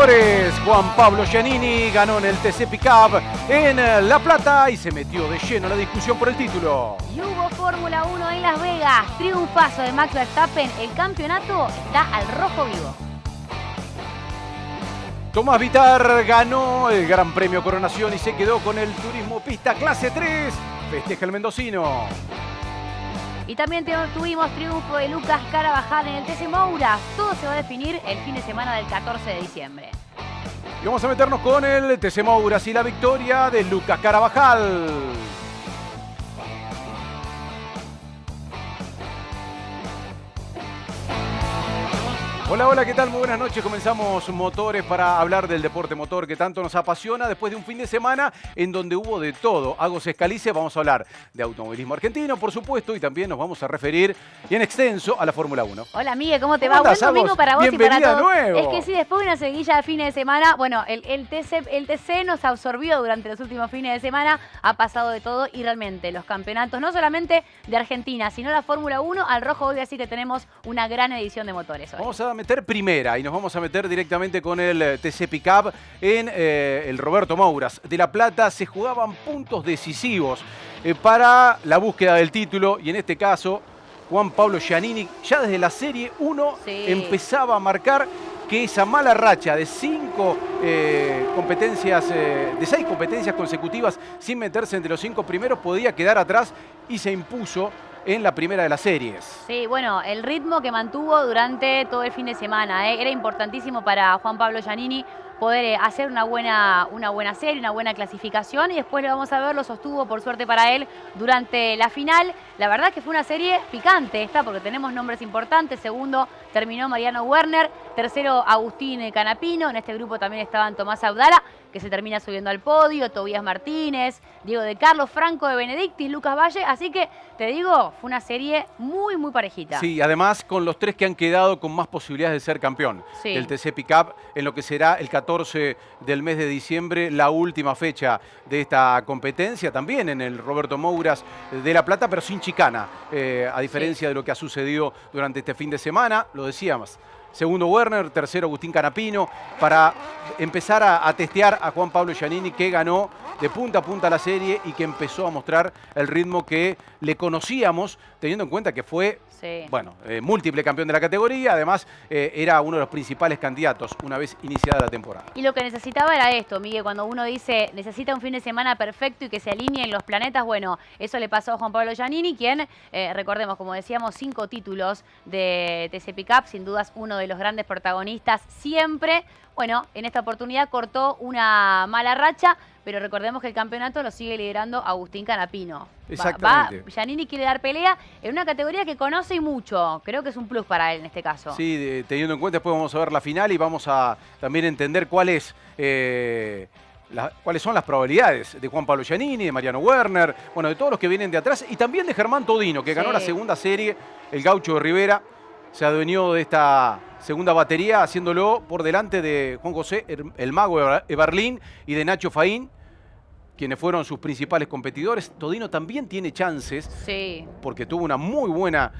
motores. Juan Pablo Giannini ganó en el TC Pickup en La Plata y se metió de lleno en la discusión por el título. Y hubo Fórmula 1 en Las Vegas. Triunfazo de Max Verstappen. El campeonato está al rojo vivo. Tomás Vittar ganó el Gran Premio Coronación y se quedó con el Turismo Pista Clase 3. Festeja el mendocino. Y también tuvimos triunfo de Lucas Carabajal en el TC Moura. Todo se va a definir el fin de semana del 14 de diciembre. Y vamos a meternos con el TC Moura y la victoria de Lucas Carabajal. Hola, hola, ¿qué tal? Muy buenas noches. Comenzamos Motores para hablar del deporte motor que tanto nos apasiona después de un fin de semana en donde hubo de todo. Agos Escalice, vamos a hablar de automovilismo argentino, por supuesto, y también nos vamos a referir y en extenso a la Fórmula 1. Hola, Miguel, ¿cómo te va? Buen domingo para vos Bienvenida y para todos. Nuevo. Es que sí, después de una seguilla de fines de semana, bueno, el TC nos absorbió durante los últimos fines de semana, ha pasado de todo y realmente los campeonatos, no solamente de Argentina, sino la Fórmula 1 al rojo hoy, así que tenemos una gran edición de Motores hoy. Vamos a meter primera y nos vamos a meter directamente con el TC Pickup en el Roberto Mouras de La Plata. Se jugaban puntos decisivos para la búsqueda del título y en este caso Juan Pablo Giannini ya desde la Serie 1 empezaba a marcar que esa mala racha de 6 competencias consecutivas sin meterse entre los 5 primeros podía quedar atrás y se impuso en la primera de las series. Sí, bueno, el ritmo que mantuvo durante todo el fin de semana, era importantísimo para Juan Pablo Giannini poder hacer una buena serie, una buena clasificación y después lo vamos a ver, lo sostuvo por suerte para él durante la final. La verdad que fue una serie picante esta porque tenemos nombres importantes. Segundo terminó Mariano Werner, tercero Agustín Canapino, en este grupo también estaban Tomás Abdala, que se termina subiendo al podio, Tobías Martínez, Diego de Carlos, Franco de Benedictis, Lucas Valle, así que te digo, fue una serie muy, muy parejita. Sí, además con los 3 que han quedado con más posibilidades de ser campeón. Sí. El TC Pickup en lo que será el 14 del mes de diciembre, la última fecha de esta competencia, también en el Roberto Mouras de La Plata, pero sin chicana, a diferencia de lo que ha sucedido durante este fin de semana, lo decíamos. Segundo Werner, tercero Agustín Canapino, para empezar a testear a Juan Pablo Giannini, que ganó de punta a punta la serie y que empezó a mostrar el ritmo que le conocíamos, teniendo en cuenta que fue múltiple campeón de la categoría. Además, era uno de los principales candidatos una vez iniciada la temporada. Y lo que necesitaba era esto, Miguel, cuando uno dice necesita un fin de semana perfecto y que se alineen los planetas, bueno, eso le pasó a Juan Pablo Giannini, quien, recordemos, como decíamos, 5 títulos de TC Pickup, sin dudas uno de los grandes protagonistas siempre. Bueno, en esta oportunidad cortó una mala racha, pero recordemos que el campeonato lo sigue liderando Agustín Canapino. Exactamente. Giannini quiere dar pelea en una categoría que conoce y mucho. Creo que es un plus para él en este caso. Sí, teniendo en cuenta, después vamos a ver la final y vamos a también entender cuáles son las probabilidades de Juan Pablo Giannini, de Mariano Werner, bueno, de todos los que vienen de atrás y también de Germán Todino, que ganó la segunda serie, el gaucho de Rivera. Se adueñó de esta segunda batería, haciéndolo por delante de Juan José, el mago Eberlín, y de Nacho Faín, quienes fueron sus principales competidores. Todino también tiene chances, porque tuvo una muy buena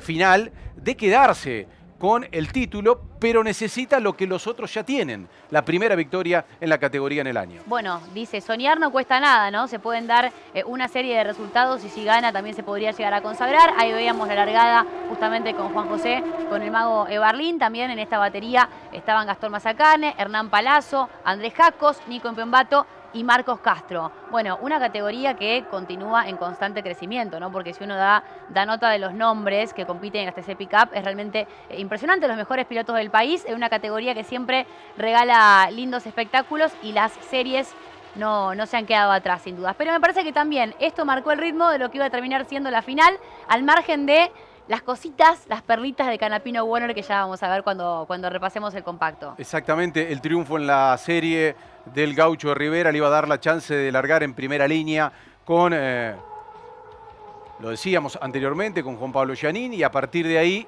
final, de quedarse con el título, pero necesita lo que los otros ya tienen, la primera victoria en la categoría en el año. Bueno, dice, soñar no cuesta nada, ¿no? Se pueden dar una serie de resultados y si gana también se podría llegar a consagrar. Ahí veíamos la largada justamente con Juan José, con el mago Eberlín. También en esta batería estaban Gastón Mazacane, Hernán Palazzo, Andrés Jacos, Nico Empembato y Marcos Castro. Bueno, una categoría que continúa en constante crecimiento, ¿no? Porque si uno da nota de los nombres que compiten en la TC Pickup, es realmente impresionante, los mejores pilotos del país, en una categoría que siempre regala lindos espectáculos y las series no se han quedado atrás, sin dudas. Pero me parece que también esto marcó el ritmo de lo que iba a terminar siendo la final, al margen de las cositas, las perlitas de Canapino Werner que ya vamos a ver cuando repasemos el compacto. Exactamente, el triunfo en la serie del gaucho de Rivera le iba a dar la chance de largar en primera línea con, lo decíamos anteriormente, con Juan Pablo Giannini, y a partir de ahí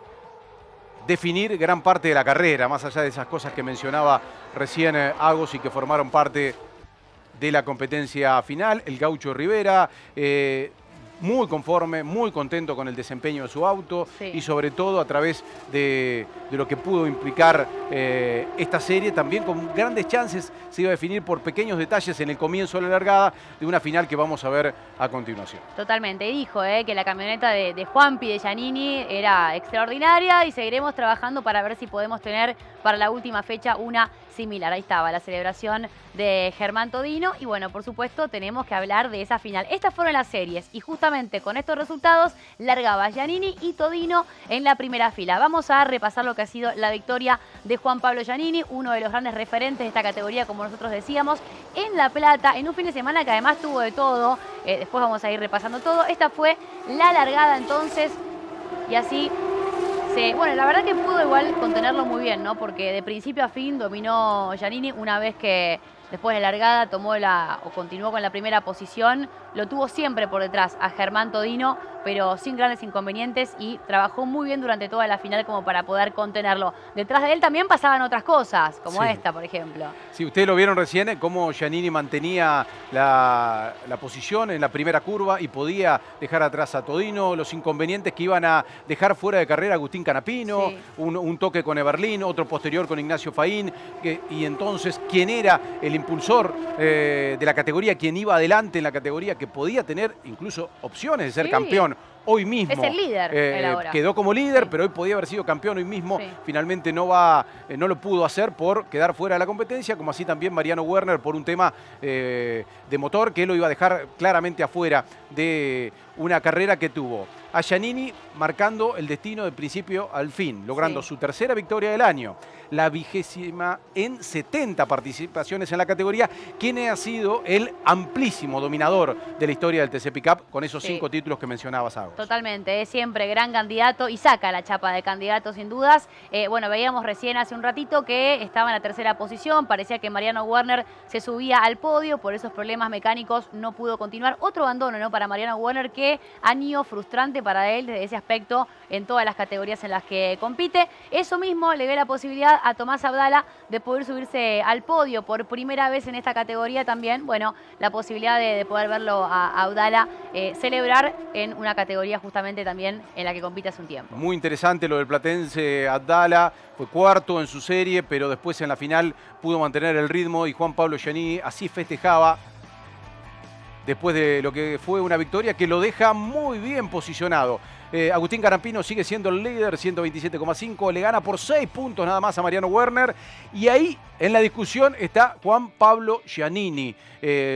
definir gran parte de la carrera, más allá de esas cosas que mencionaba recién Agos y que formaron parte de la competencia final. El gaucho de Rivera muy conforme, muy contento con el desempeño de su auto y sobre todo a través de lo que pudo implicar esta serie, también con grandes chances se iba a definir por pequeños detalles en el comienzo de la largada de una final que vamos a ver a continuación. Totalmente, dijo que la camioneta de Juanpi, de Giannini, era extraordinaria y seguiremos trabajando para ver si podemos tener para la última fecha una similar. Ahí estaba la celebración de Germán Todino y bueno, por supuesto tenemos que hablar de esa final. Estas fueron las series y justamente con estos resultados largaba Giannini y Todino en la primera fila. Vamos a repasar lo que ha sido la victoria de Juan Pablo Giannini, uno de los grandes referentes de esta categoría, como nosotros decíamos, en La Plata, en un fin de semana que además tuvo de todo. Después vamos a ir repasando todo. Esta fue la largada entonces y así... Bueno, la verdad que pudo igual contenerlo muy bien, ¿no? Porque de principio a fin dominó Giannini una vez que después de la largada continuó con la primera posición. Lo tuvo siempre por detrás a Germán Todino, pero sin grandes inconvenientes y trabajó muy bien durante toda la final como para poder contenerlo. Detrás de él también pasaban otras cosas, como esta, por ejemplo. Sí, ustedes lo vieron recién, cómo Giannini mantenía la posición en la primera curva y podía dejar atrás a Todino, los inconvenientes que iban a dejar fuera de carrera a Agustín Canapino, un toque con Eberlín, otro posterior con Ignacio Faín, y entonces quién era el impulsor de la categoría, quien iba adelante en la categoría, que podía tener incluso opciones de ser campeón hoy mismo. Es el líder él ahora. Quedó como líder, pero hoy podía haber sido campeón hoy mismo. Finalmente no lo pudo hacer por quedar fuera de la competencia, como así también Mariano Werner por un tema de motor, que él lo iba a dejar claramente afuera de una carrera que tuvo. A Giannini marcando el destino de principio al fin, logrando su tercera victoria del año, la 20ª en 70 participaciones en la categoría, quien ha sido el amplísimo dominador de la historia del TC Pickup con esos 5 títulos que mencionabas, Agos. Totalmente, es siempre gran candidato y saca la chapa de candidato sin dudas. Bueno, veíamos recién hace un ratito que estaba en la tercera posición, parecía que Mariano Werner se subía al podio, por esos problemas mecánicos no pudo continuar. Otro abandono, ¿no?, para Mariano Werner, que año frustrante para él desde ese aspecto en todas las categorías en las que compite. Eso mismo le ve la posibilidad a Tomás Abdala de poder subirse al podio por primera vez en esta categoría también. Bueno, la posibilidad de poder verlo a Abdala celebrar en una categoría justamente también en la que compite hace un tiempo. Muy interesante lo del platense Abdala, fue cuarto en su serie, pero después en la final pudo mantener el ritmo y Juan Pablo Giannini así festejaba después de lo que fue una victoria que lo deja muy bien posicionado. Agustín Canapino sigue siendo el líder, 127,5, le gana por 6 puntos nada más a Mariano Werner. Y ahí en la discusión está Juan Pablo Giannini,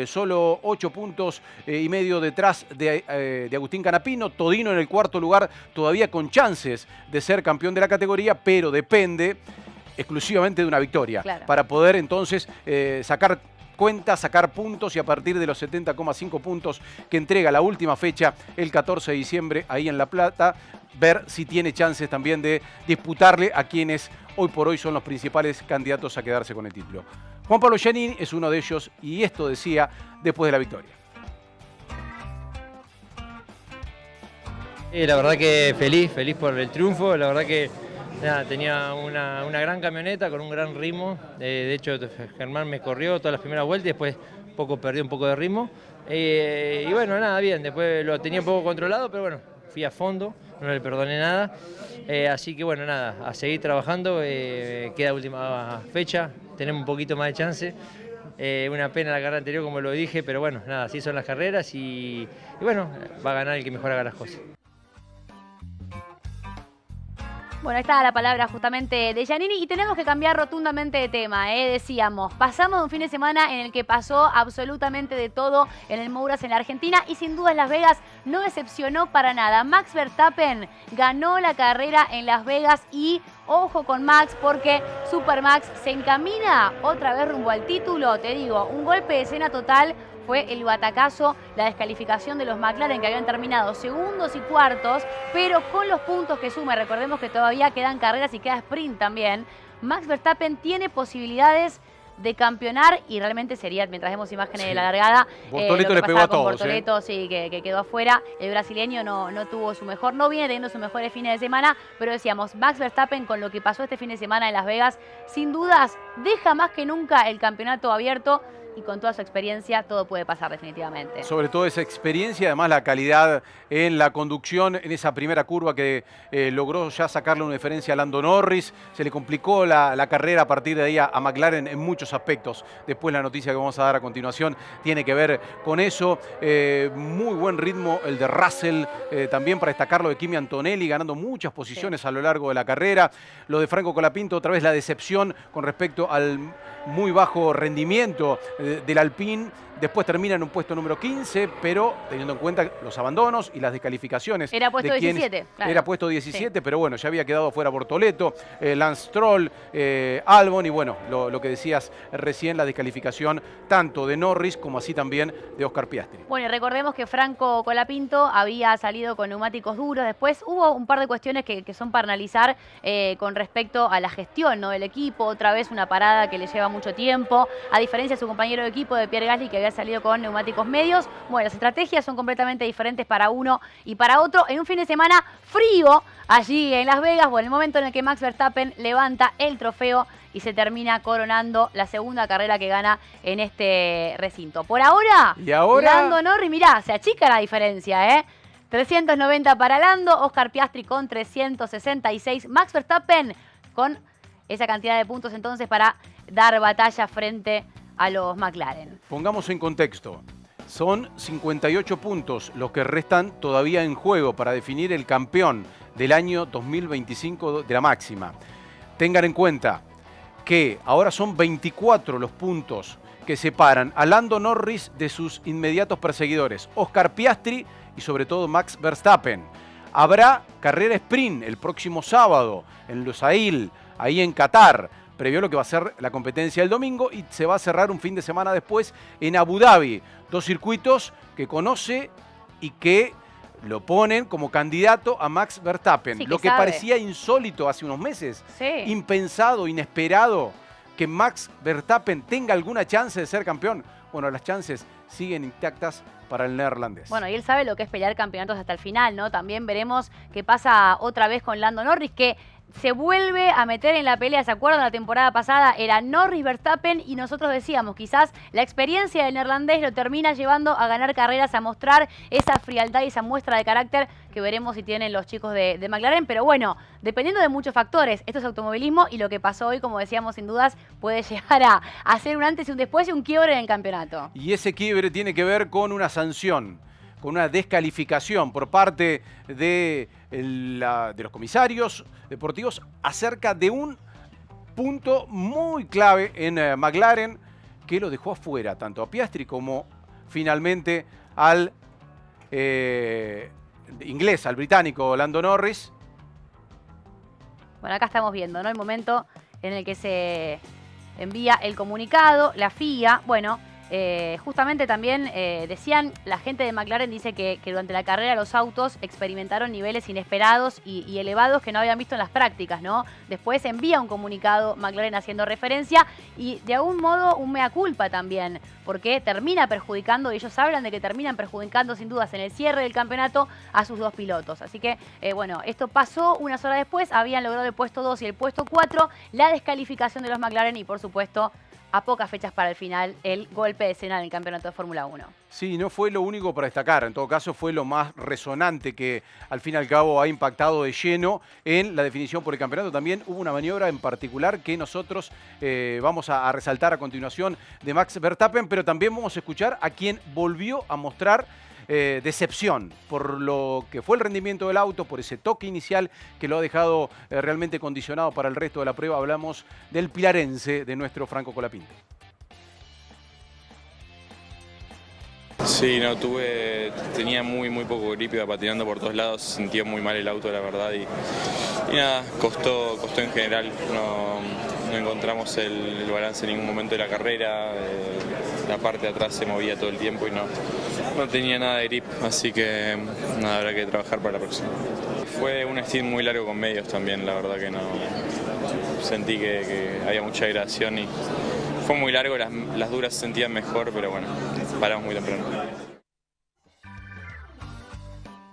solo 8 puntos y medio detrás de Agustín Canapino. Todino en el cuarto lugar, todavía con chances de ser campeón de la categoría, pero depende exclusivamente de una victoria para poder entonces sacar puntos y a partir de los 70,5 puntos que entrega la última fecha el 14 de diciembre ahí en La Plata, ver si tiene chances también de disputarle a quienes hoy por hoy son los principales candidatos a quedarse con el título. Juan Pablo Giannini es uno de ellos y esto decía después de la victoria. La verdad que feliz por el triunfo, la verdad que nada, tenía una gran camioneta con un gran ritmo, de hecho Germán me corrió todas las primeras vueltas y después perdió un poco de ritmo. Y bueno, nada, bien, después lo tenía un poco controlado, pero bueno, fui a fondo, no le perdoné nada. Así que bueno, nada, a seguir trabajando, queda última fecha, tenemos un poquito más de chance. Una pena la carrera anterior, como lo dije, pero bueno, nada, así son las carreras y bueno, va a ganar el que mejor haga las cosas. Bueno, ahí está la palabra justamente de Giannini y tenemos que cambiar rotundamente de tema, decíamos. Pasamos de un fin de semana en el que pasó absolutamente de todo en el Mouras en la Argentina y sin duda Las Vegas no decepcionó para nada. Max Verstappen ganó la carrera en Las Vegas y ojo con Max porque Supermax se encamina otra vez rumbo al título. Te digo, un golpe de escena total. Fue el batacazo, la descalificación de los McLaren que habían terminado segundos y cuartos, pero con los puntos que suma, recordemos que todavía quedan carreras y queda sprint también, Max Verstappen tiene posibilidades de campeonar y realmente sería, mientras vemos imágenes de la largada, Bortoleto le pegó a todos. Bortoleto, sí, que quedó afuera. El brasileño no tuvo su mejor, no viene teniendo sus mejores fines de semana, pero decíamos, Max Verstappen con lo que pasó este fin de semana en Las Vegas, sin dudas, deja más que nunca el campeonato abierto. y con toda su experiencia todo puede pasar definitivamente. Sobre todo esa experiencia, además la calidad en la conducción, en esa primera curva que logró ya sacarle una diferencia a Lando Norris. Se le complicó la carrera a partir de ahí a McLaren en muchos aspectos. Después la noticia que vamos a dar a continuación tiene que ver con eso. Muy buen ritmo el de Russell, también para destacarlo de Kimi Antonelli, ganando muchas posiciones a lo largo de la carrera. Lo de Franco Colapinto, otra vez la decepción con respecto al muy bajo rendimiento del Alpine. Después termina en un puesto número 15, pero teniendo en cuenta los abandonos y las descalificaciones. Era puesto 17. Claro. Era puesto 17, sí. Pero bueno, ya había quedado fuera Bortoleto, Lance Stroll, Albon y bueno, lo que decías recién, la descalificación tanto de Norris como así también de Oscar Piastri. Bueno, y recordemos que Franco Colapinto había salido con neumáticos duros. Después hubo un par de cuestiones que son para analizar con respecto a la gestión, ¿no?, del equipo. Otra vez una parada que le lleva mucho tiempo, a diferencia de su compañero de equipo de Pierre Gasly, que había salido con neumáticos medios. Bueno, las estrategias son completamente diferentes para uno y para otro. En un fin de semana frío allí en Las Vegas, bueno, el momento en el que Max Verstappen levanta el trofeo y se termina coronando la segunda carrera que gana en este recinto. Por ahora, Lando Norris, mirá, se achica la diferencia, 390 para Lando, Oscar Piastri con 366, Max Verstappen con esa cantidad de puntos entonces para dar batalla frente a los McLaren. Pongamos en contexto, son 58 puntos los que restan todavía en juego para definir el campeón del año 2025 de la máxima. Tengan en cuenta que ahora son 24 los puntos que separan a Lando Norris de sus inmediatos perseguidores, Oscar Piastri y sobre todo Max Verstappen. Habrá carrera sprint el próximo sábado en Lusail, ahí en Qatar, previo a lo que va a ser la competencia el domingo, y se va a cerrar un fin de semana después en Abu Dhabi. Dos circuitos que conoce y que lo ponen como candidato a Max Verstappen. Sí, lo que parecía insólito hace unos meses, impensado, inesperado, que Max Verstappen tenga alguna chance de ser campeón. Bueno, las chances siguen intactas para el neerlandés. Bueno, y él sabe lo que es pelear campeonatos hasta el final, ¿no? También veremos qué pasa otra vez con Lando Norris, que se vuelve a meter en la pelea. ¿Se acuerdan? La temporada pasada era Norris, Verstappen, y nosotros decíamos, quizás la experiencia del neerlandés lo termina llevando a ganar carreras, a mostrar esa frialdad y esa muestra de carácter que veremos si tienen los chicos de McLaren. Pero bueno, dependiendo de muchos factores, esto es automovilismo y lo que pasó hoy, como decíamos, sin dudas, puede llegar a hacer un antes y un después y un quiebre en el campeonato. Y ese quiebre tiene que ver con una sanción, con una descalificación por parte de los comisarios deportivos acerca de un punto muy clave en McLaren que lo dejó afuera, tanto a Piastri como finalmente al inglés, al británico Lando Norris. Bueno, acá estamos viendo, ¿no?, el momento en el que se envía el comunicado, la FIA, bueno. Justamente también decían, la gente de McLaren dice que durante la carrera los autos experimentaron niveles inesperados y elevados que no habían visto en las prácticas, ¿no? Después envía un comunicado McLaren haciendo referencia y de algún modo un mea culpa también, porque termina perjudicando, y ellos hablan de que terminan perjudicando sin dudas en el cierre del campeonato a sus dos pilotos. Así que, bueno, esto pasó unas horas después, habían logrado el puesto 2 y el puesto 4, la descalificación de los McLaren y por supuesto a pocas fechas para el final, el golpe de escena en el campeonato de Fórmula 1. Sí, no fue lo único para destacar, en todo caso fue lo más resonante que al fin y al cabo ha impactado de lleno en la definición por el campeonato. También hubo una maniobra en particular que nosotros vamos a resaltar a continuación de Max Verstappen, pero también vamos a escuchar a quien volvió a mostrar decepción por lo que fue el rendimiento del auto, por ese toque inicial que lo ha dejado realmente condicionado para el resto de la prueba. Hablamos del pilarense, de nuestro Franco Colapinto. Sí, no, tenía muy poco grip, iba patinando por todos lados, sentía muy mal el auto, la verdad, y nada, costó en general, no encontramos el balance en ningún momento de la carrera, la parte de atrás se movía todo el tiempo y no tenía nada de grip, así que nada, habrá que trabajar para la próxima. Fue un stint muy largo con medios también, la verdad que no sentí que había mucha degradación y fue muy largo, las duras se sentían mejor, pero bueno, paramos muy temprano.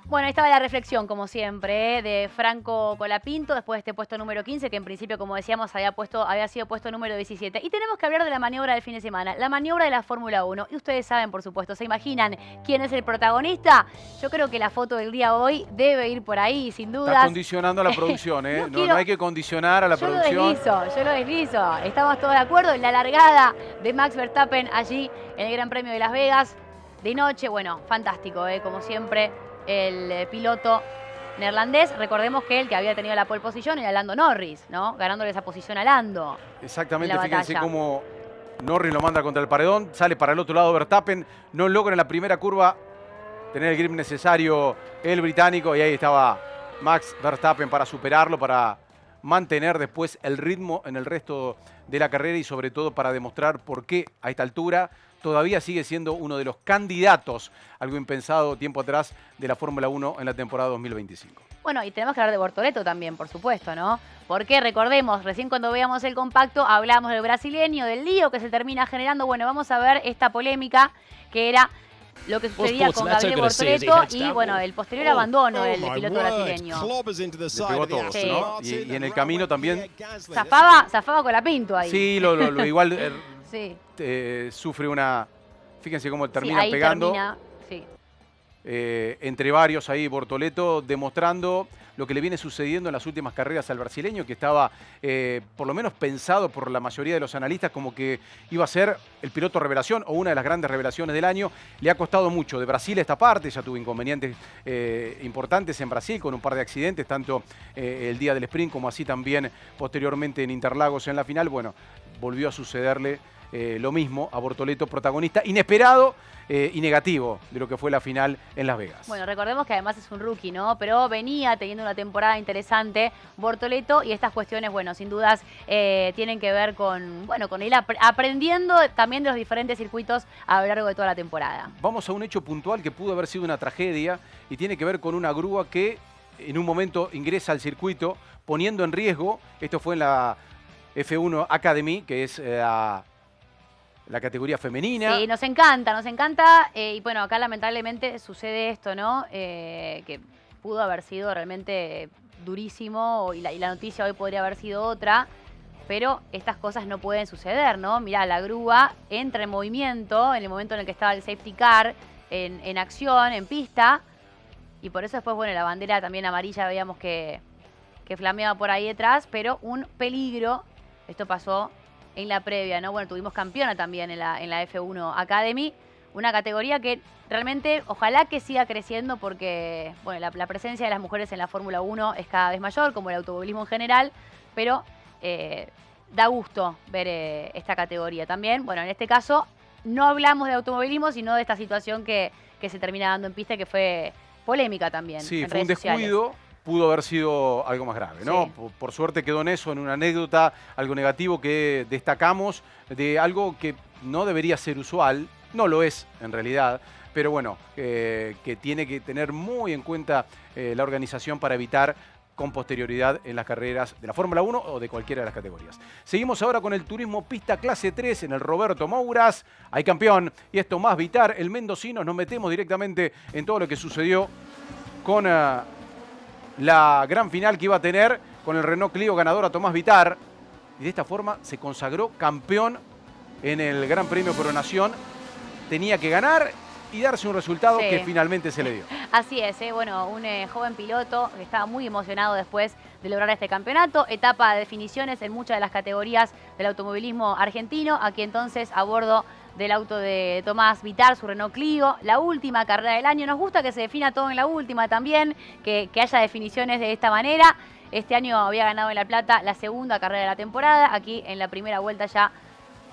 Bueno, ahí estaba la reflexión, como siempre, de Franco Colapinto, después de este puesto número 15, que en principio, como decíamos, había sido puesto número 17. Y tenemos que hablar de la maniobra del fin de semana, la maniobra de la Fórmula 1. Y ustedes saben, por supuesto, ¿se imaginan quién es el protagonista? Yo creo que la foto del día hoy debe ir por ahí, sin dudas. Está condicionando a la producción, ¿eh? No hay que condicionar a la producción. Yo lo deslizo. Estamos todos de acuerdo en la largada de Max Verstappen allí en el Gran Premio de Las Vegas. De noche, bueno, fantástico, como siempre. El piloto neerlandés, recordemos que el que había tenido la pole position era Lando Norris, ¿no? Ganándole esa posición a Lando. Exactamente, fíjense cómo Norris lo manda contra el paredón, sale para el otro lado Verstappen, no logra en la primera curva tener el grip necesario el británico y ahí estaba Max Verstappen para superarlo, para mantener después el ritmo en el resto de la carrera y sobre todo para demostrar por qué a esta altura todavía sigue siendo uno de los candidatos, algo impensado tiempo atrás, de la Fórmula 1 en la temporada 2025. Bueno, y tenemos que hablar de Bortoleto también, por supuesto, ¿no? Porque recordemos, recién cuando veíamos el compacto hablamos del brasileño, del lío que se termina generando. Bueno, vamos a ver esta polémica que era lo que sucedía con Gabriel Bortoleto y, bueno, el posterior abandono del piloto brasileño. Le pegó a todos, sí, ¿no? Y en el camino también... Zafaba con la Pinto ahí. Sí, lo igual... Sí. Sufre una... Fíjense cómo termina ahí pegando. Termina, sí. Entre varios ahí Bortoleto demostrando lo que le viene sucediendo en las últimas carreras al brasileño, que estaba por lo menos pensado por la mayoría de los analistas como que iba a ser el piloto revelación o una de las grandes revelaciones del año. Le ha costado mucho de Brasil esta parte, ya tuvo inconvenientes importantes en Brasil con un par de accidentes, tanto el día del sprint como así también posteriormente en Interlagos en la final. Bueno, volvió a sucederle lo mismo a Bortoleto, protagonista inesperado y negativo de lo que fue la final en Las Vegas. Bueno, recordemos que además es un rookie, ¿no? Pero venía teniendo una temporada interesante Bortoleto y estas cuestiones, bueno, sin dudas tienen que ver con, bueno, con él aprendiendo también de los diferentes circuitos a lo largo de toda la temporada. Vamos a un hecho puntual que pudo haber sido una tragedia y tiene que ver con una grúa que en un momento ingresa al circuito poniendo en riesgo, esto fue en la F1 Academy, que es la categoría femenina. Sí, nos encanta. Y bueno, acá lamentablemente sucede esto, ¿no? Que pudo haber sido realmente durísimo y la noticia hoy podría haber sido otra, pero estas cosas no pueden suceder, ¿no? Mirá, la grúa entra en movimiento en el momento en el que estaba el safety car en acción, en pista, y por eso después, bueno, la bandera también amarilla veíamos que flameaba por ahí detrás, pero un peligro. Esto pasó en la previa, ¿no? Bueno, tuvimos campeona también en la F1 Academy, una categoría que realmente ojalá que siga creciendo porque, bueno, la presencia de las mujeres en la Fórmula 1 es cada vez mayor, como el automovilismo en general, pero da gusto ver esta categoría también. Bueno, en este caso no hablamos de automovilismo, sino de esta situación que se termina dando en pista y que fue polémica también. Sí, fue un descuido. Pudo haber sido algo más grave, ¿no? Sí. Por suerte quedó en eso, en una anécdota, algo negativo que destacamos, de algo que no debería ser usual, no lo es en realidad, pero bueno, que tiene que tener muy en cuenta la organización para evitar con posterioridad en las carreras de la Fórmula 1 o de cualquiera de las categorías. Seguimos ahora con el turismo pista clase 3 en el Roberto Mouras. Hay campeón y es Tomás Vitar, el mendocino. Nos metemos directamente en todo lo que sucedió con la gran final que iba a tener con el Renault Clio ganador a Tomás Vitar. Y de esta forma se consagró campeón en el Gran Premio Coronación. Tenía que ganar y darse un resultado que finalmente se le dio. Así es, bueno, un joven piloto que estaba muy emocionado después de lograr este campeonato. Etapa de definiciones en muchas de las categorías del automovilismo argentino. Aquí entonces a bordo del auto de Tomás Vitar, su Renault Clio, la última carrera del año. Nos gusta que se defina todo en la última también, que haya definiciones de esta manera. Este año había ganado en La Plata la segunda carrera de la temporada. Aquí en la primera vuelta ya,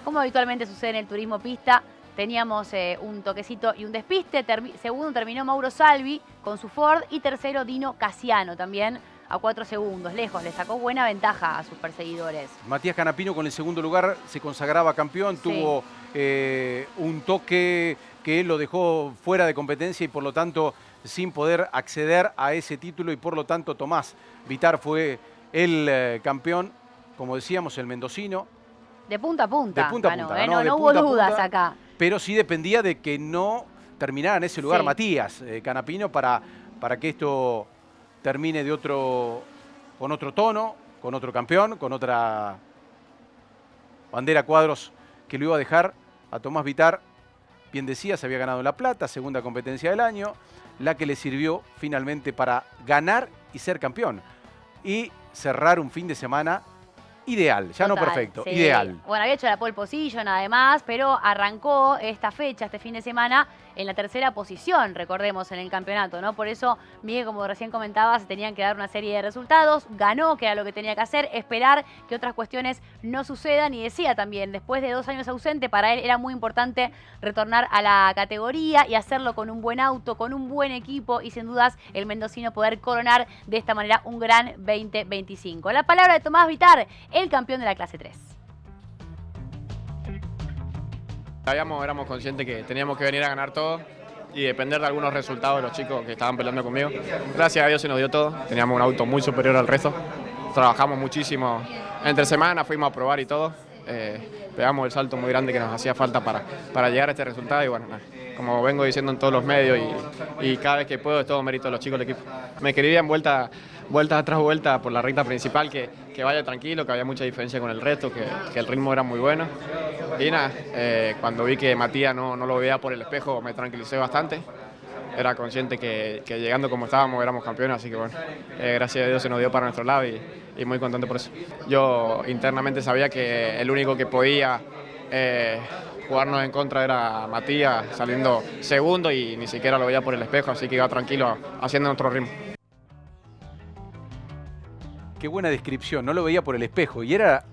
como habitualmente sucede en el turismo pista, teníamos un toquecito y un despiste. Segundo terminó Mauro Salvi con su Ford y tercero Dino Casiano también a 4 segundos, lejos, le sacó buena ventaja a sus perseguidores. Matías Canapino con el segundo lugar se consagraba campeón, tuvo un toque que lo dejó fuera de competencia y por lo tanto sin poder acceder a ese título y por lo tanto Tomás Vitar fue el campeón, como decíamos, el mendocino. De punta a punta. De punta a punta. No hubo dudas acá. Pero sí dependía de que no terminara en ese lugar Matías Canapino para para que esto termine con otro tono, con otro campeón, con otra bandera cuadros que lo iba a dejar a Tomás Vitar. Bien decía, se había ganado la plata, segunda competencia del año, la que le sirvió finalmente para ganar y ser campeón. Y cerrar un fin de semana ideal, ya no perfecto, sí. Ideal. Bueno, había hecho la pole position además, pero arrancó esta fecha, este fin de semana, en la tercera posición, recordemos, en el campeonato, ¿no? Por eso, Miguel, como recién comentaba, se tenían que dar una serie de resultados, ganó, que era lo que tenía que hacer, esperar que otras cuestiones no sucedan, y decía también, después de 2 años ausente, para él era muy importante retornar a la categoría y hacerlo con un buen auto, con un buen equipo, y sin dudas el mendocino poder coronar de esta manera un gran 2025. La palabra de Tomás Vitar, el campeón de la clase 3. Éramos conscientes que teníamos que venir a ganar todo y depender de algunos resultados de los chicos que estaban peleando conmigo. Gracias a Dios se nos dio todo, teníamos un auto muy superior al resto, trabajamos muchísimo, entre semana fuimos a probar y todo, pegamos el salto muy grande que nos hacía falta para llegar a este resultado y bueno, como vengo diciendo en todos los medios y cada vez que puedo es todo mérito de los chicos del equipo. Me querían vuelta tras vuelta por la recta principal, que vaya tranquilo, que había mucha diferencia con el resto, que el ritmo era muy bueno. Y nada, cuando vi que Matías no lo veía por el espejo me tranquilicé bastante. Era consciente que llegando como estábamos éramos campeones, así que bueno, gracias a Dios se nos dio para nuestro lado y muy contento por eso. Yo internamente sabía que el único que podía jugarnos en contra era Matías, saliendo segundo y ni siquiera lo veía por el espejo, así que iba tranquilo haciendo nuestro ritmo. Qué buena descripción, no lo veía por el espejo y era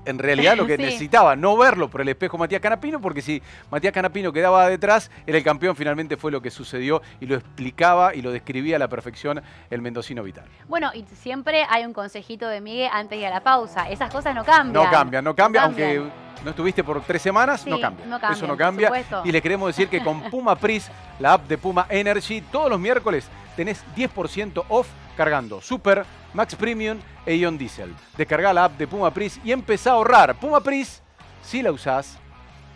en realidad lo que sí. necesitaba, no verlo por el espejo Matías Canapino, porque si Matías Canapino quedaba detrás, era el campeón. Finalmente fue lo que sucedió y lo explicaba y lo describía a la perfección el mendocino Vitar. Bueno, y siempre hay un consejito de Miguel antes de ir a la pausa. Esas cosas no cambian. No cambia, aunque no estuviste por 3 semanas, sí, no cambia. Eso no por cambia. supuesto. Y le queremos decir que con Puma Pris, la app de Puma Energy, todos los miércoles tenés 10% off cargando Super, Max Premium e Ion Diesel. Descargá la app de Puma Pris y empezá a ahorrar. Puma Pris, si la usás,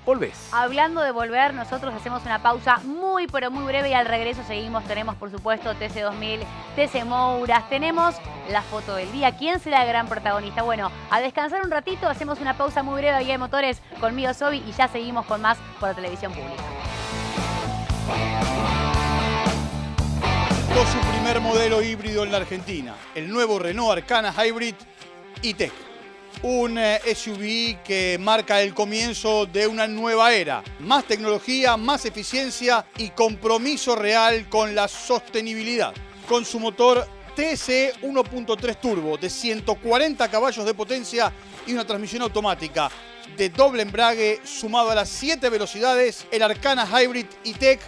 volvés. Hablando de volver, nosotros hacemos una pausa muy pero muy breve y al regreso tenemos por supuesto TC2000, TC Mouras, tenemos la foto del día. ¿Quién será el gran protagonista? Bueno, a descansar un ratito, hacemos una pausa muy breve aquí en Motores conmigo Sobi y ya seguimos con más por la televisión pública. Con su primer modelo híbrido en la Argentina, el nuevo Renault Arcana Hybrid E-Tech. Un SUV que marca el comienzo de una nueva era. Más tecnología, más eficiencia y compromiso real con la sostenibilidad. Con su motor TSE 1.3 turbo de 140 caballos de potencia y una transmisión automática de doble embrague sumado a las 7 velocidades, el Arcana Hybrid E-Tech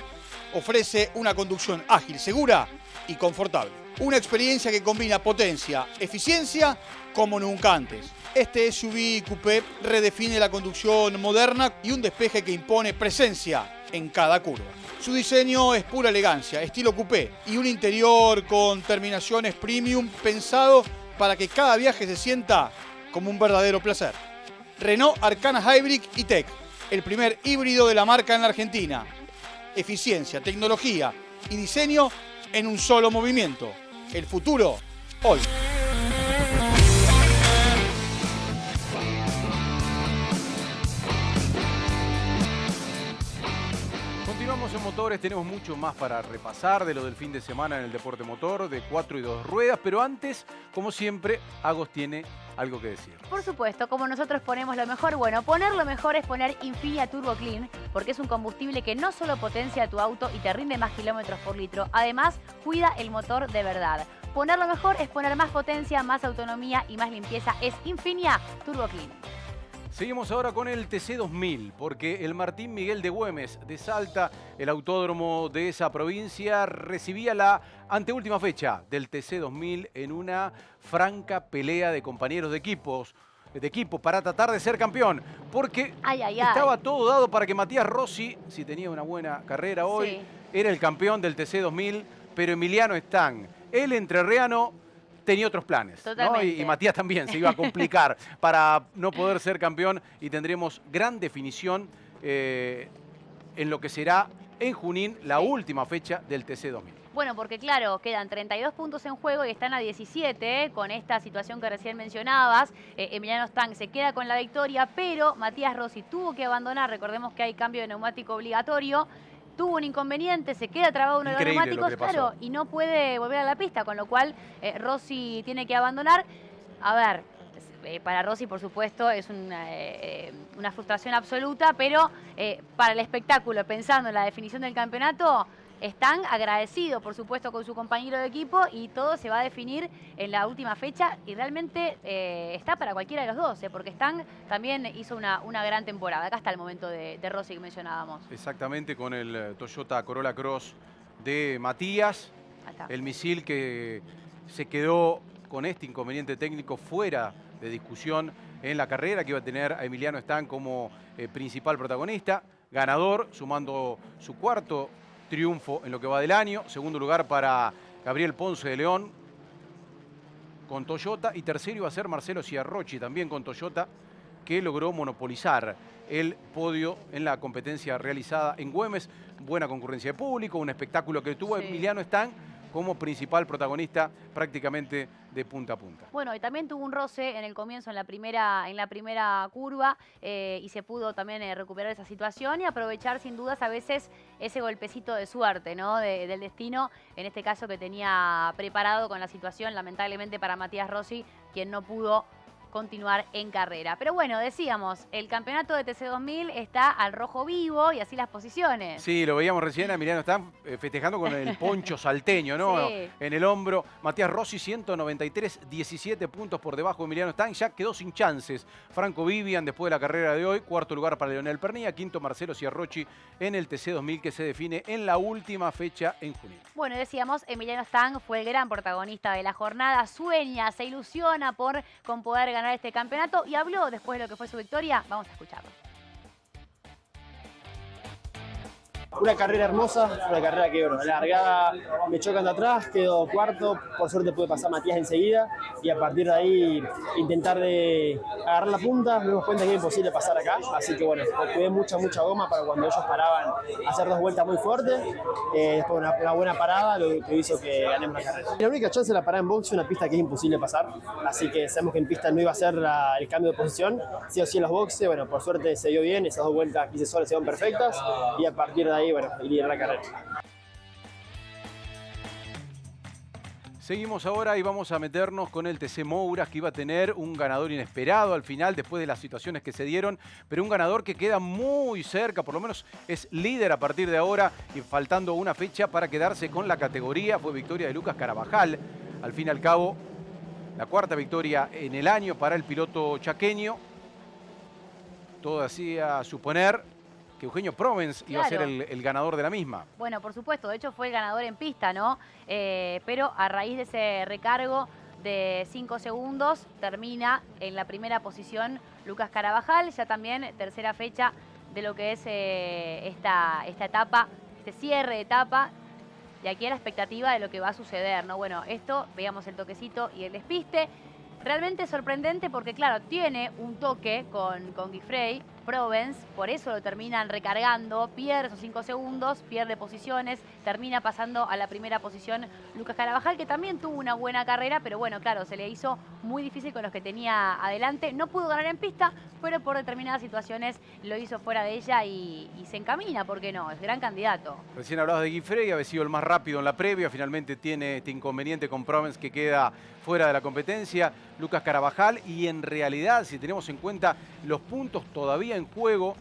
ofrece una conducción ágil, segura y confortable. Una experiencia que combina potencia, eficiencia como nunca antes. Este SUV coupé redefine la conducción moderna y un despeje que impone presencia en cada curva. Su diseño es pura elegancia, estilo coupé y un interior con terminaciones premium pensado para que cada viaje se sienta como un verdadero placer. Renault Arcana Hybrid E-Tech, el primer híbrido de la marca en la Argentina. Eficiencia, tecnología y diseño en un solo movimiento. El futuro, hoy. Continuamos en Motores, tenemos mucho más para repasar de lo del fin de semana en el deporte motor, de 4 y 2 ruedas, pero antes, como siempre, Agos tiene algo que decir. Por supuesto, como nosotros ponemos lo mejor, bueno, poner lo mejor es poner Infinia Turbo Clean, porque es un combustible que no solo potencia tu auto y te rinde más kilómetros por litro, además cuida el motor de verdad. Poner lo mejor es poner más potencia, más autonomía y más limpieza. Es Infinia Turbo Clean. Seguimos ahora con el TC2000, porque el Martín Miguel de Güemes de Salta, el autódromo de esa provincia, recibía la anteúltima fecha del TC2000 en una franca pelea de compañeros de equipo para tratar de ser campeón, porque estaba todo dado para que Matías Rossi, si tenía una buena carrera hoy, era el campeón del TC2000, pero Emiliano Stang, el entrerriano, tenía otros planes, ¿no? Y Matías también se iba a complicar para no poder ser campeón y tendremos gran definición en lo que será en Junín, la última fecha del TC 2000. Bueno, porque claro, quedan 32 puntos en juego y están a 17 con esta situación que recién mencionabas. Emiliano Stang se queda con la victoria, pero Matías Rossi tuvo que abandonar. Recordemos que hay cambio de neumático obligatorio. Tuvo un inconveniente, se queda trabado uno de los neumáticos, claro, y no puede volver a la pista, con lo cual Rossi tiene que abandonar. A ver, para Rossi, por supuesto, es una frustración absoluta, pero para el espectáculo, pensando en la definición del campeonato, están agradecidos, por supuesto, con su compañero de equipo y todo se va a definir en la última fecha y realmente está para cualquiera de los dos, porque Stang también hizo una gran temporada. Acá está el momento de Rossi que mencionábamos. Exactamente, con el Toyota Corolla Cross de Matías, el misil que se quedó con este inconveniente técnico fuera de discusión en la carrera, que iba a tener a Emiliano Stang como principal protagonista, ganador, sumando su cuarto triunfo en lo que va del año. Segundo lugar para Gabriel Ponce de León con Toyota. Y tercero iba a ser Marcelo Ciarrochi, también con Toyota, que logró monopolizar el podio en la competencia realizada en Güemes. Buena concurrencia de público, un espectáculo que tuvo Emiliano Stang como principal protagonista prácticamente de punta a punta. Bueno, y también tuvo un roce en el comienzo, en la primera curva, y se pudo también recuperar esa situación y aprovechar sin dudas a veces ese golpecito de suerte, ¿no? Del destino, en este caso que tenía preparado con la situación, lamentablemente para Matías Rossi, quien no pudo continuar en carrera. Pero bueno, decíamos, el campeonato de TC2000 está al rojo vivo y así las posiciones. Sí, lo veíamos recién, Emiliano Stang festejando con el poncho salteño, ¿no? Sí. En el hombro. Matías Rossi, 193, 17 puntos por debajo de Emiliano Stang. Ya quedó sin chances Franco Vivian después de la carrera de hoy. Cuarto lugar para Leonel Pernilla. Quinto, Marcelo Ciarrochi en el TC2000 que se define en la última fecha en junio. Bueno, decíamos, Emiliano Stang fue el gran protagonista de la jornada. Sueña, se ilusiona con poder ganar este campeonato y habló después de lo que fue su victoria. Vamos a escucharlo. Una carrera hermosa, una carrera que, bueno, la largada me chocan de atrás, quedo cuarto, por suerte pude pasar Matías enseguida y a partir de ahí intentar de agarrar la punta, me dimos cuenta que era imposible pasar acá, así que bueno, cuidé mucha goma para cuando ellos paraban hacer dos vueltas muy fuertes, después una buena parada lo que hizo que ganemos la carrera. La única chance de la parada en box es una pista que es imposible pasar, así que sabemos que en pista no iba a ser el cambio de posición, sí o sí en los boxes, bueno, por suerte se dio bien, esas dos vueltas que hice solas se dieron perfectas y a partir de ahí, bueno, iría la carrera. Seguimos ahora y vamos a meternos con el TC Mouras, que iba a tener un ganador inesperado al final, después de las situaciones que se dieron, pero un ganador que queda muy cerca, por lo menos es líder a partir de ahora y faltando una fecha para quedarse con la categoría. Fue victoria de Lucas Carabajal. Al fin y al cabo, la cuarta victoria en el año para el piloto chaqueño. Todo hacía suponer que Eugenio Provence iba a ser el ganador de la misma. Bueno, por supuesto, de hecho fue el ganador en pista, ¿no? Pero a raíz de ese recargo de 5 segundos, termina en la primera posición Lucas Carabajal, ya también tercera fecha de lo que es esta etapa, este cierre de etapa, y aquí a la expectativa de lo que va a suceder, ¿no? Bueno, esto, veamos el toquecito y el despiste. Realmente sorprendente porque, claro, tiene un toque con Guifrey, Provence, por eso lo terminan recargando, pierde esos 5 segundos, pierde posiciones, termina pasando a la primera posición Lucas Carabajal, que también tuvo una buena carrera, pero bueno, claro, se le hizo muy difícil con los que tenía adelante. No pudo ganar en pista, pero por determinadas situaciones lo hizo fuera de ella y se encamina, ¿por qué no? Es gran candidato. Recién hablabas de Guifrey, había sido el más rápido en la previa, finalmente tiene este inconveniente con Provence que queda fuera de la competencia. Lucas Carabajal, y en realidad, si tenemos en cuenta los puntos todavía en juego,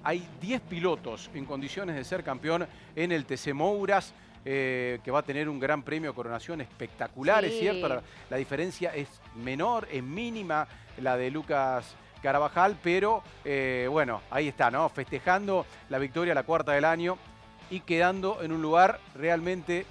hay 10 pilotos en condiciones de ser campeón en el TC Mouras, que va a tener un gran premio de coronación espectacular, sí. Es cierto, la diferencia es menor, es mínima la de Lucas Carabajal, pero bueno, ahí está, ¿no? Festejando la victoria, la cuarta del año, y quedando en un lugar realmente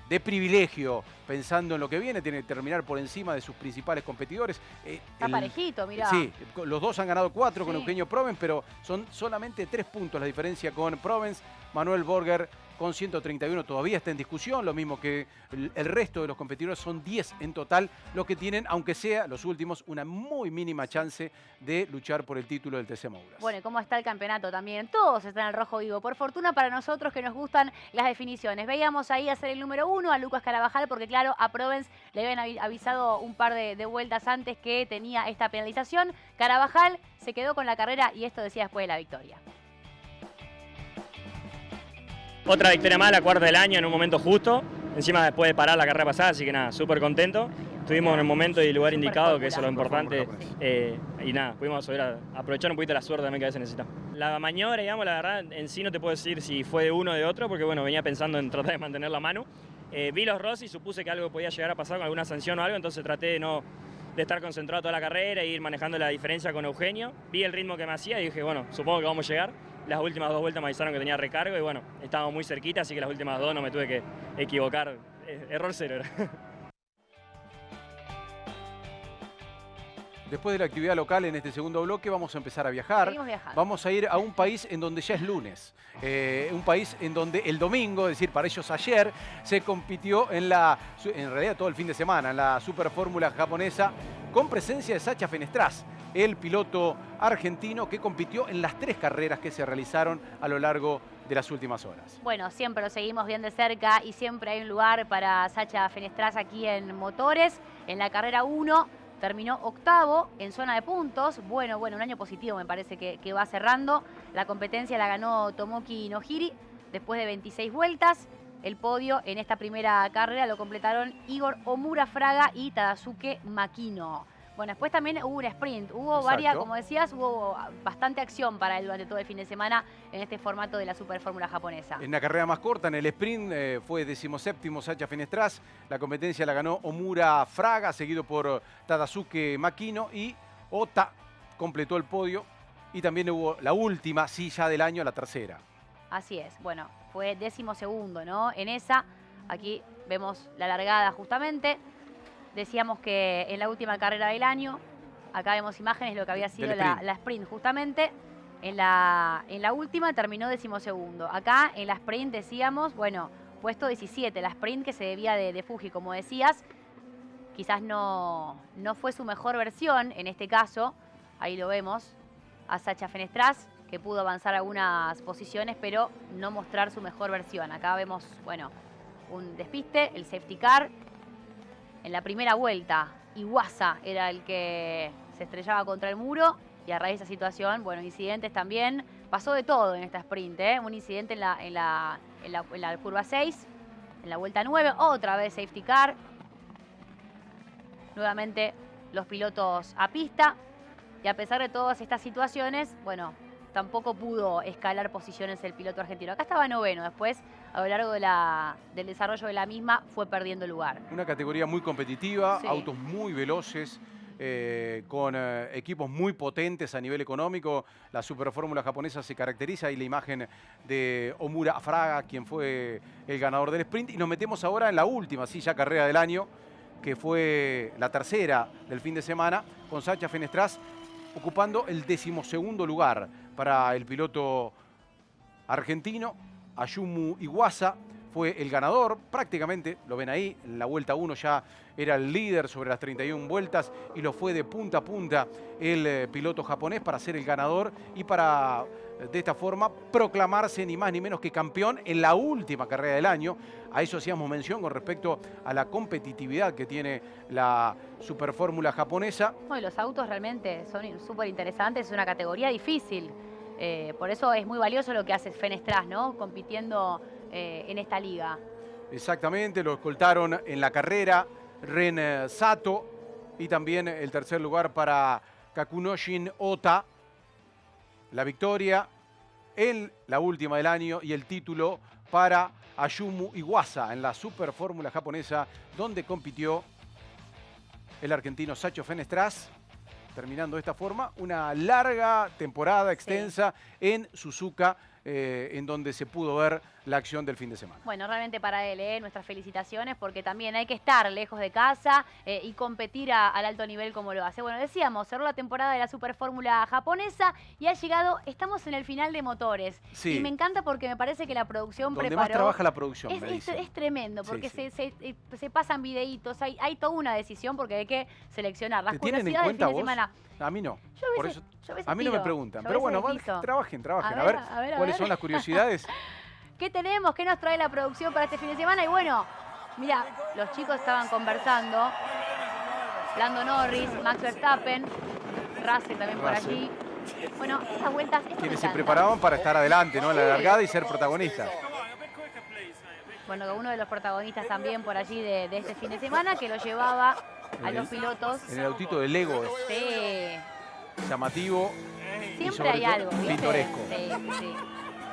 de privilegio, pensando en lo que viene. Tiene que terminar por encima de sus principales competidores. Está parejito, mirá. Sí, los dos han ganado 4 con Eugenio Provence, pero son solamente 3 puntos la diferencia con Provence. Manuel Borger con 131 todavía está en discusión, lo mismo que el resto de los competidores, son 10 en total los que tienen, aunque sea los últimos, una muy mínima chance de luchar por el título del TC Mouras. Bueno, ¿y cómo está el campeonato también? Todos están al rojo vivo. Por fortuna para nosotros que nos gustan las definiciones. Veíamos ahí hacer el número 1 a Lucas Carabajal, porque claro, a Provence le habían avisado un par de vueltas antes que tenía esta penalización. Carabajal se quedó con la carrera y esto decía después de la victoria. Otra victoria más, la cuarta del año en un momento justo, encima después de parar la carrera pasada, así que nada, súper contento. Estuvimos en el momento y el lugar indicado, que eso es lo importante, y nada, pudimos aprovechar un poquito la suerte también que a veces necesitamos. La maniobra, digamos, la verdad, en sí no te puedo decir si fue de uno o de otro, porque bueno, venía pensando en tratar de mantener la mano. Vi los Rossi y supuse que algo podía llegar a pasar con alguna sanción o algo, entonces traté de estar concentrado toda la carrera e ir manejando la diferencia con Eugenio. Vi el ritmo que me hacía y dije, bueno, supongo que vamos a llegar. Las últimas 2 vueltas me avisaron que tenía recargo y bueno, estábamos muy cerquita, así que las últimas 2 no me tuve que equivocar. Error 0 era. Después de la actividad local en este segundo bloque vamos a empezar a viajar. Seguimos viajando. Vamos a ir a un país en donde ya es lunes. Un país en donde el domingo, es decir, para ellos ayer, se compitió en realidad todo el fin de semana, en la Superfórmula japonesa, con presencia de Sacha Fenestraz, el piloto argentino que compitió en las 3 carreras que se realizaron a lo largo de las últimas horas. Bueno, siempre lo seguimos bien de cerca y siempre hay un lugar para Sacha Fenestraz aquí en Motores. En la carrera 1 terminó 8º en zona de puntos. Bueno, un año positivo me parece que va cerrando. La competencia la ganó Tomoki Nohiri después de 26 vueltas. El podio en esta primera carrera lo completaron Igor Omura Fraga y Tadasuke Makino. Bueno, después también hubo un sprint, hubo varias, como decías, hubo bastante acción para él durante todo el fin de semana en este formato de la Superfórmula japonesa. En una carrera más corta, en el sprint, fue 17º Sacha Fenestraz. La competencia la ganó Omura Fraga, seguido por Tadasuke Makino, y Ota completó el podio. Y también hubo la última silla del año, la tercera. Así es, bueno, fue 12º, ¿no? En esa, aquí vemos la largada justamente. Decíamos que en la última carrera del año, acá vemos imágenes de lo que había sido la sprint justamente. En la última terminó 12º. Acá en la sprint decíamos, bueno, puesto 17. La sprint que se debía de Fuji, como decías. Quizás no fue su mejor versión en este caso. Ahí lo vemos a Sacha Fenestraz, que pudo avanzar algunas posiciones, pero no mostrar su mejor versión. Acá vemos, bueno, un despiste, el safety car. En la primera vuelta, Iwasa era el que se estrellaba contra el muro y a raíz de esa situación, bueno, incidentes también. Pasó de todo en esta sprint, ¿eh? Un incidente en la curva 6, en la vuelta 9, otra vez safety car. Nuevamente los pilotos a pista y a pesar de todas estas situaciones, bueno, tampoco pudo escalar posiciones el piloto argentino. Acá estaba 9º, después a lo largo del desarrollo de la misma fue perdiendo lugar. Una categoría muy competitiva, sí, autos muy veloces, con equipos muy potentes a nivel económico. La Superfórmula japonesa se caracteriza, y la imagen de Omura Fraga, quien fue el ganador del sprint. Y nos metemos ahora en la última silla carrera del año, que fue la tercera del fin de semana, con Sacha Fenestraz ocupando el 12º lugar para el piloto argentino. Ayumu Iwasa fue el ganador, prácticamente, lo ven ahí, en la vuelta 1 ya era el líder sobre las 31 vueltas y lo fue de punta a punta el piloto japonés para ser el ganador y para, de esta forma, proclamarse ni más ni menos que campeón en la última carrera del año. A eso hacíamos mención con respecto a la competitividad que tiene la Superfórmula japonesa. Bueno, los autos realmente son súper interesantes, es una categoría difícil. Por eso es muy valioso lo que hace Fenestraz, ¿no? Compitiendo en esta liga. Exactamente, lo escoltaron en la carrera Ren Sato y también el tercer lugar para Kakunoshin Ota. La victoria en la última del año y el título para Ayumu Iwasa en la Superfórmula japonesa, donde compitió el argentino Sacha Fenestraz. Terminando de esta forma una larga temporada extensa en Suzuka en donde se pudo ver la acción del fin de semana. Bueno, realmente para él, nuestras felicitaciones, porque también hay que estar lejos de casa y competir al alto nivel como lo hace. Bueno, decíamos, cerró la temporada de la Super Fórmula japonesa y ha llegado, estamos en el final de motores. Sí. Y me encanta porque me parece que la producción donde preparó... más trabaja la producción, es tremendo, porque sí. se pasan videitos, hay toda una decisión porque hay que seleccionar las ¿Te tienen en curiosidades cuenta del fin de vos? semana. A mí no. Yo A mí no me preguntan. Pero bueno, trabajen. A ver cuáles son las curiosidades. ¿Qué tenemos? ¿Qué nos trae la producción para este fin de semana? Y bueno, mira, los chicos estaban conversando. Lando Norris, Max Verstappen, Russell también por allí. Bueno, estas vueltas... Quienes se preparaban para estar adelante, ¿no? En la largada y ser protagonistas. Bueno, uno de los protagonistas también por allí de este fin de semana que lo llevaba a los pilotos. En el autito de Lego. Sí. Llamativo. Siempre hay algo, ¿viste? Pintoresco. Sí.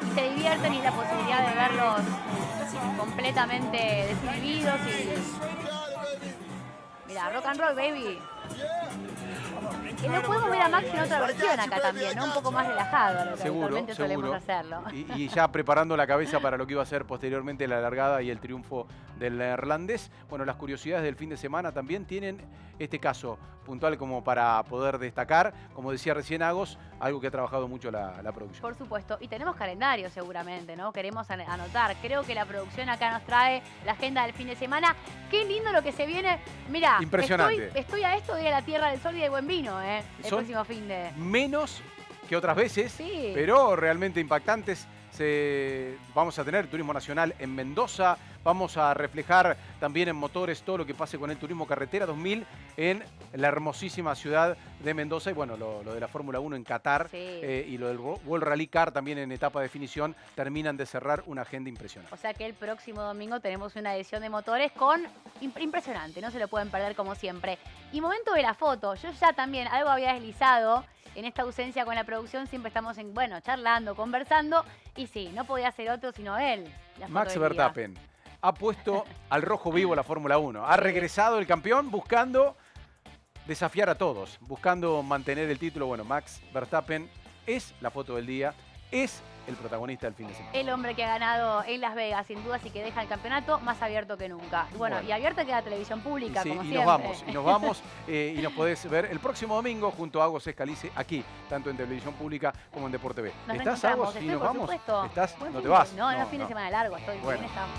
Y se divierten y la posibilidad de verlos completamente desinhibidos y... Mira, rock and roll, baby. Y lo podemos ver a Max en otra versión acá también, ¿no? Un poco más relajado, lo que habitualmente solemos hacerlo. Y ya preparando la cabeza para lo que iba a ser posteriormente la largada y el triunfo del neerlandés. Bueno, las curiosidades del fin de semana también tienen este caso puntual como para poder destacar. Como decía recién Agos, algo que ha trabajado mucho la producción. Por supuesto. Y tenemos calendario seguramente, ¿no? Queremos anotar. Creo que la producción acá nos trae la agenda del fin de semana. Qué lindo lo que se viene. Mirá, impresionante. Estoy a esto de la Tierra del Sol y del Buen Vino, el próximo fin de... Menos que otras veces, sí, pero realmente impactantes. Vamos a tener turismo nacional en Mendoza, vamos a reflejar también en motores todo lo que pase con el turismo carretera 2000 en la hermosísima ciudad de Mendoza y bueno, lo de la Fórmula 1 en Qatar, sí, y lo del World Rally Car también en etapa de definición terminan de cerrar una agenda impresionante. O sea que el próximo domingo tenemos una edición de motores con impresionante, no se lo pueden perder como siempre. Y momento de la foto, yo ya también algo había deslizado. En esta ausencia con la producción siempre estamos charlando, conversando. Y sí, no podía ser otro sino él. Max Verstappen ha puesto al rojo vivo la Fórmula 1. Ha regresado el campeón buscando desafiar a todos, buscando mantener el título. Bueno, Max Verstappen es la foto del día, es el protagonista del fin de semana. El hombre que ha ganado en Las Vegas, sin dudas, y que deja el campeonato más abierto que nunca. Bueno, y abierta queda televisión pública, como siempre. Nos vamos, y nos podés ver el próximo domingo junto a Agos Escalice aquí, tanto en televisión pública como en Deporte B. Nos ¿Estás, Agos? ¿Y nos vamos? Supuesto. ¿Estás? ¿No te vas? No, fin de semana largo, estoy bien, estamos.